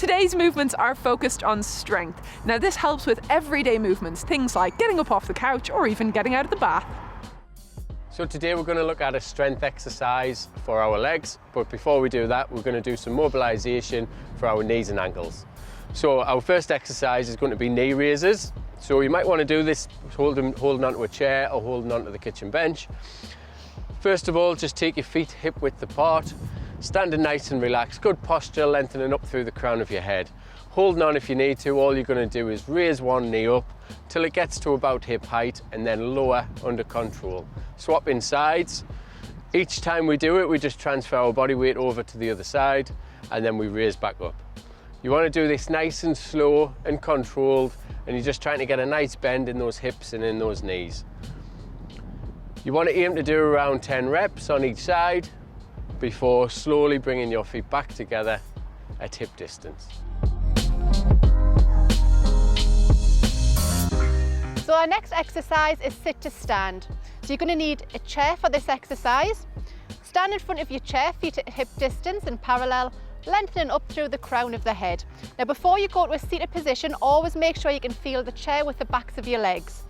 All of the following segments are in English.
today's movements are focused on strength. Now this helps with everyday movements, things like getting up off the couch or even getting out of the bath. So today we're going to look at a strength exercise for our legs, but before we do that, we're going to do some mobilization for our knees and ankles. So our first exercise is going to be knee raises. So you might want to do this holding onto a chair or holding onto the kitchen bench. First of all, just take your feet hip width apart, standing nice and relaxed, good posture, lengthening up through the crown of your head. Holding on if you need to, all you're going to do is raise one knee up till it gets to about hip height and then lower under control. Swapping sides. Each time we do it, we just transfer our body weight over to the other side and then we raise back up. You want to do this nice and slow and controlled, and you're just trying to get a nice bend in those hips and in those knees. You want to aim to do around 10 reps on each side before slowly bringing your feet back together at hip distance. So our next exercise is sit to stand. So you're going to need a chair for this exercise. Stand in front of your chair, feet at hip distance and parallel, lengthening up through the crown of the head. Now before you go to a seated position, always make sure you can feel the chair with the backs of your legs.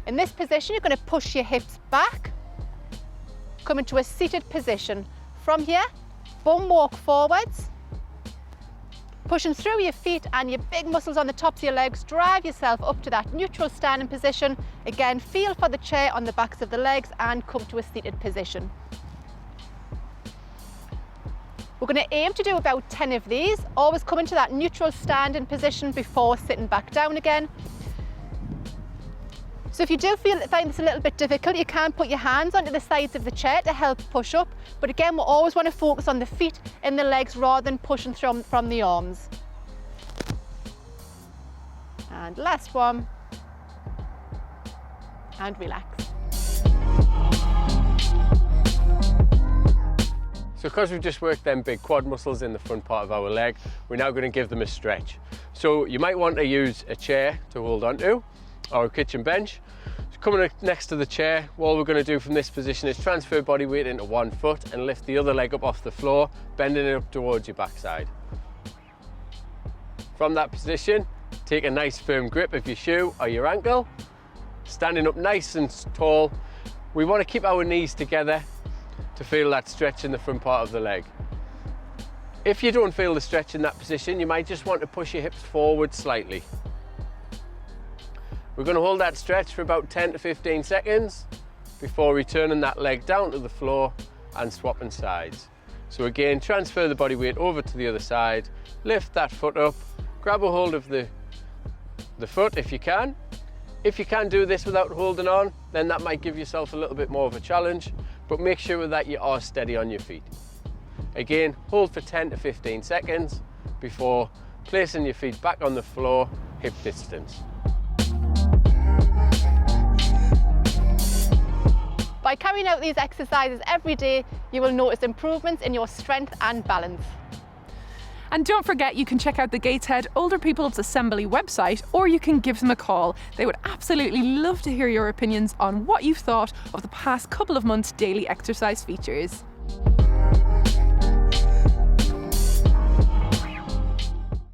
In this position, you're going to push your hips back, come into a seated position. From here, bum walk forwards, pushing through your feet and your big muscles on the tops of your legs, drive yourself up to that neutral standing position. Again, feel for the chair on the backs of the legs and come to a seated position. We're going to aim to do about 10 of these. Always come into that neutral standing position before sitting back down again. So if you do find this a little bit difficult, you can put your hands onto the sides of the chair to help push up. But again, we'll always want to focus on the feet and the legs rather than pushing from the arms. And last one. And relax. So because we've just worked them big quad muscles in the front part of our leg, we're now going to give them a stretch. So you might want to use a chair to hold onto, or a kitchen bench. So coming next to the chair, all we're going to do from this position is transfer body weight into one foot and lift the other leg up off the floor, bending it up towards your backside. From that position, take a nice firm grip of your shoe or your ankle, standing up nice and tall. We want to keep our knees together to feel that stretch in the front part of the leg. If you don't feel the stretch in that position, you might just want to push your hips forward slightly. We're going to hold that stretch for about 10 to 15 seconds before returning that leg down to the floor and swapping sides. So again, transfer the body weight over to the other side, lift that foot up, grab a hold of the foot if you can. If you can do this without holding on, then that might give yourself a little bit more of a challenge, but make sure that you are steady on your feet. Again, hold for 10 to 15 seconds before placing your feet back on the floor, hip distance. By carrying out these exercises every day, you will notice improvements in your strength and balance. And don't forget, you can check out the Gateshead Older People's Assembly website, or you can give them a call. They would absolutely love to hear your opinions on what you've thought of the past couple of months' daily exercise features.